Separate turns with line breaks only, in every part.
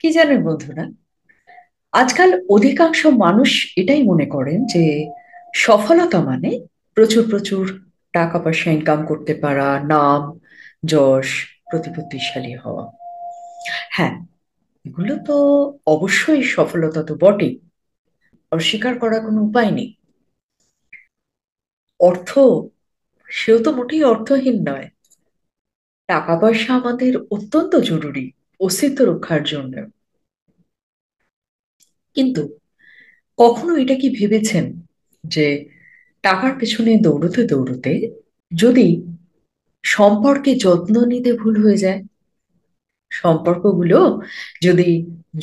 কি জানেন বন্ধুরা, আজকাল অধিকাংশ মানুষ এটাই মনে করেন যে সফলতা মানে প্রচুর প্রচুর টাকা পয়সা ইনকাম করতে পারা, নাম, যশ, প্রতিপত্তিশালী হওয়া। হ্যাঁ, এগুলো তো অবশ্যই সফলতা তো বটেই, অস্বীকার করার কোনো উপায় নেই। অর্থ, সেও তো মোটেই অর্থহীন নয়। টাকা পয়সা আমাদের অত্যন্ত জরুরি অস্তিত্ব রক্ষার জন্য। কিন্তু কখনো এটা কি ভেবেছেন যে টাকার পেছনে দৌড়তে দৌড়তে যদি সম্পর্কে যত্ন নিতে ভুল হয়ে যায়, সম্পর্কগুলো যদি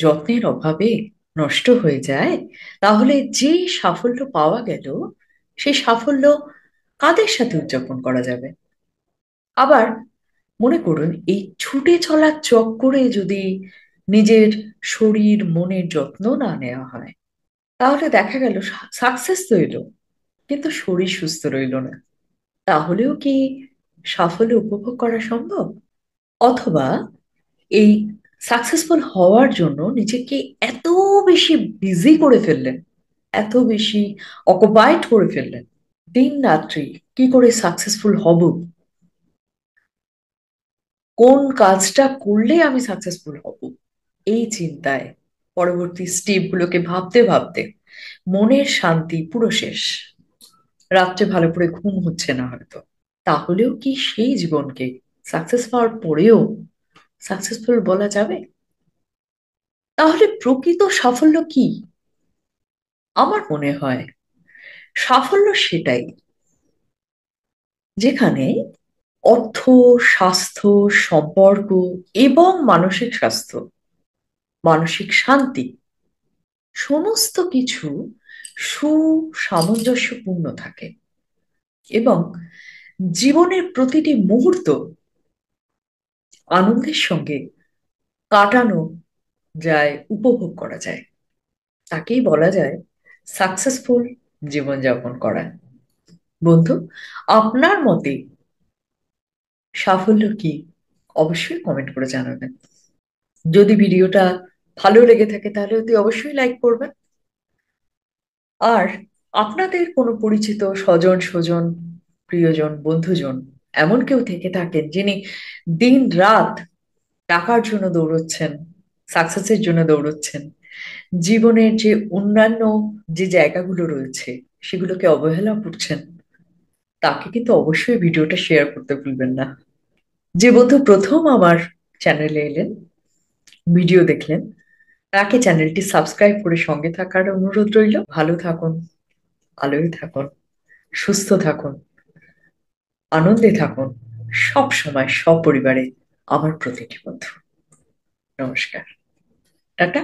যত্নের অভাবে নষ্ট হয়ে যায়, তাহলে যে সাফল্য পাওয়া গেল সেই সাফল্য কাদের সাথে উদযাপন করা যাবে? আবার মনে করুন, এই ছুটে চলার চক্করে যদি নিজের শরীর মনের যত্ন না নেওয়া হয়, তাহলে দেখা গেল সাকসেস তো এলো কিন্তু শরীর সুস্থ রইল না। তাহলেও কি সাফল্য উপভোগ করা সম্ভব? অথবা এই সাকসেসফুল হওয়ার জন্য নিজেকে এত বেশি বিজি করে ফেললেন, এত বেশি অকুপাইড করে ফেললেন, দিন রাত্রি কি করে সাকসেসফুল হব, কোন কাজটা করলে আমি সাকসেসফুল হব, এই চিন্তায় পরবর্তী স্টেপগুলোকে ভাবতে ভাবতে মনের শান্তি পুরো শেষ। রাত্রে ভালো করে ঘুম হচ্ছে না হয়তো। তাহলেও কি সেই জীবনকে সাকসেস পাওয়ার পরেও সাকসেসফুল বলা যাবে? তাহলে প্রকৃত সাফল্য কি? আমার মনে হয় সাফল্য সেটাই যেখানে অর্থ, স্বাস্থ্য, সম্পর্ক এবং মানসিক স্বাস্থ্য, মানসিক শান্তি, সমস্ত কিছু সুসামঞ্জস্যপূর্ণ থাকে এবং জীবনের প্রতিটি মুহূর্ত আনন্দের সঙ্গে কাটানো যায়, উপভোগ করা যায়। তাকেই বলা যায় সাকসেসফুল জীবনযাপন করা। বন্ধু, আপনার মতে সাফল্য কি? অবশ্যই কমেন্ট করে জানাবেন। যদি ভিডিওটা ভালো লেগে থাকে তাহলে অতি অবশ্যই লাইক করবেন। আর আপনাদের কোনো পরিচিত স্বজন স্বজন, প্রিয়জন, বন্ধুজন এমন কেউ থেকে থাকেন যিনি দিন রাত টাকার জন্য দৌড়চ্ছেন, সাকসেসের জন্য দৌড়চ্ছেন, জীবনের যে অন্যান্য যে জায়গাগুলো রয়েছে সেগুলোকে অবহেলা করছেন, তাকে কিন্তু অবশ্যই ভিডিওটা শেয়ার করতে ভুলবেন না। যে বন্ধু প্রথম আমার চ্যানেলে এলেন, ভিডিও দেখলেন, তাকে চ্যানেলটি সাবস্ক্রাইব করে সঙ্গে থাকার অনুরোধ রইল। ভালো থাকুন, আলোয় থাকুন, সুস্থ থাকুন, আনন্দে থাকুন, সব সময় সপরিবারে আমার প্রতিটি বন্ধু। নমস্কার, টাটা।